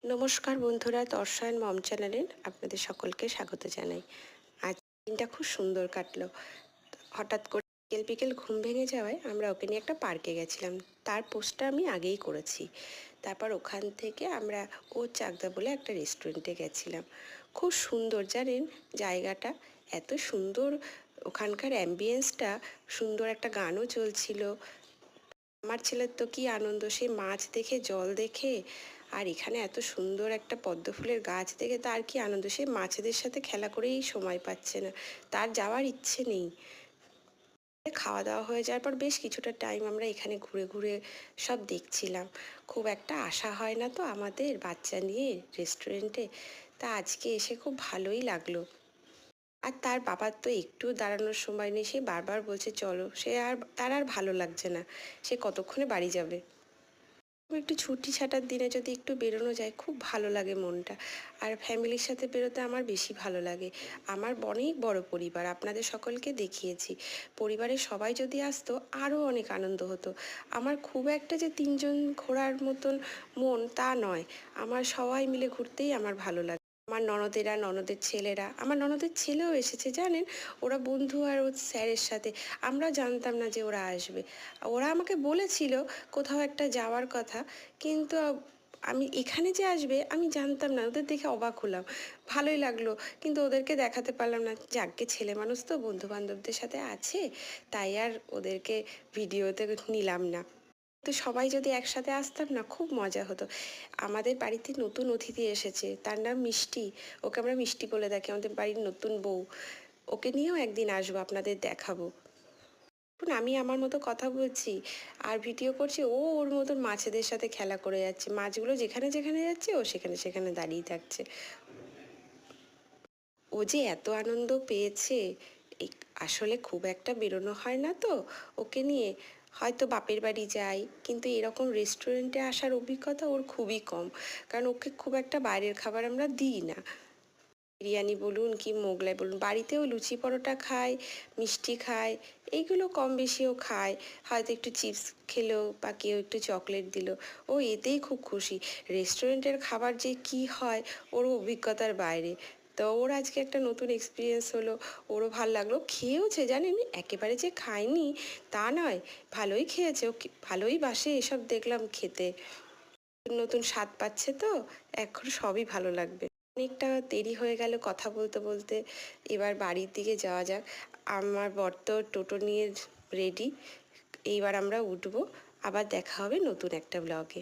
নমস্কার বন্ধুরা, দর্শন মম চ্যানেলে আপনাদের সকলকে স্বাগত জানাই। আজ দিনটা খুব সুন্দর কাটলো। হঠাৎ করে বিকেল বিকেল ঘুম ভেঙে যাওয়ায় আমরা ওকে নিয়ে একটা পার্কে গেছিলাম। তার পোস্টটা আমি আগেই করেছি। তারপর ওখান থেকে আমরা ও চাকদা বলে একটা রেস্টুরেন্টে গেছিলাম। খুব সুন্দর, জানেন জায়গাটা এত সুন্দর, ওখানকার অ্যাম্বিয়েন্সটা সুন্দর, একটা গানও চলছিল। আমার ছেলের তো কি আনন্দ, সে মাছ দেখে, জল দেখে, আর এখানে এত সুন্দর একটা পদ্ম ফুলের গাছ দেখে তার কি আনন্দ, সে মাছেদের সাথে খেলা করেই সময় পাচ্ছে না, তার যাওয়ার ইচ্ছে নেই। খাওয়া দাওয়া হয়ে যাওয়ার পর বেশ কিছুটা টাইম আমরা এখানে ঘুরে ঘুরে সব দেখছিলাম। খুব একটা আশা হয় না তো আমাদের বাচ্চা নিয়ে রেস্টুরেন্টে, তা আজকে এসে খুব ভালোই লাগলো। আর তার বাবার তো একটু দাঁড়ানোর সময় নেই, সে বারবার বলছে চলো, সে আর তার আর ভালো লাগছে না, সে কতক্ষণে বাড়ি যাবে। একটু ছুটি ছাটার দিনে যদি একটু বেরোনো যায় খুব ভালো লাগে মনটা। আর ফ্যামিলির সাথে বেরোতে আমার বেশি ভালো লাগে। আমার অনেক বড় পরিবার, আপনাদের সকলকে দেখিয়েছি। পরিবারের সবাই যদি আসতো আরও অনেক আনন্দ হতো। আমার খুব একটা যে তিনজন ঘোরার মতন মন তা নয়, আমার সবাই মিলে ঘুরতেই আমার ভালো লাগে। আমার ননদেরা, ননদের ছেলেরা, আমার ননদের ছেলেও এসেছে জানেন, ওরা বন্ধু আর ওর স্যারের সাথে। আমরা জানতাম না যে ওরা আসবে, ওরা আমাকে বলেছিল কোথাও একটা যাওয়ার কথা, কিন্তু আমি এখানে যে আসবে আমি জানতাম না, ওদের দেখে অবাক হলাম, ভালোই লাগলো। কিন্তু ওদেরকে দেখাতে পারলাম না, যাকে ছেলে মানুষ তো বন্ধু বান্ধবদের সাথে আছে, তাই আর ওদেরকে ভিডিওতে নিলাম না। তো সবাই যদি একসাথে আসতাম না খুব মজা হতো। আমাদের বাড়িতে নতুন অতিথি এসেছে, তার নাম মিষ্টি, ওকে আমরা মিষ্টি বলে থাকি, আমাদের বাড়ির নতুন বউ। ওকে নিয়েও একদিন আসবো, আপনাদের দেখাবো। এখন আমি আমার মতো কথা বলছি আর ভিডিও করছি, ও ওর মতন মাছেদের সাথে খেলা করে যাচ্ছে, মাছগুলো যেখানে যেখানে যাচ্ছে ও সেখানে সেখানে দাঁড়িয়ে থাকছে। ও যে এত আনন্দ পেয়েছে, এই আসলে খুব একটা বেরোনো হয় না তো ওকে নিয়ে। হয়তো বাপের বাড়ি যাই, কিন্তু এরকম রেস্টুরেন্টে আসার অভিজ্ঞতা ওর খুবই কম, কারণ ওকে খুব একটা বাইরের খাবার আমরা দিই না। বিরিয়ানি বলুন কি মোগলাই বলুন, বাড়িতেও লুচি পরোটা খায়, মিষ্টি খায়, এইগুলো কম বেশিও খায়। হয়তো একটু চিপস খেলো বা কেউ একটু চকলেট দিল, ও এতেই খুব খুশি। রেস্টুরেন্টের খাবার যে কি হয় ওর অভিজ্ঞতার বাইরে। তো ওর আজকে একটা নতুন এক্সপিরিয়েন্স হলো, ওরও ভাল লাগলো, খেয়েওছে জানেন, একেবারে যে খায়নি তা নয়, ভালোই খেয়েছে, ও ভালোই বাসে এসব দেখলাম খেতে। নতুন স্বাদ পাচ্ছে তো, এখন সবই ভালো লাগবে। অনেকটা দেরি হয়ে গেল কথা বলতে বলতে, এবার বাড়ির দিকে যাওয়া যাক। আমার বর তো টোটো নিয়ে রেডি, এইবার আমরা উঠবো। আবার দেখা হবে নতুন একটা ব্লগে।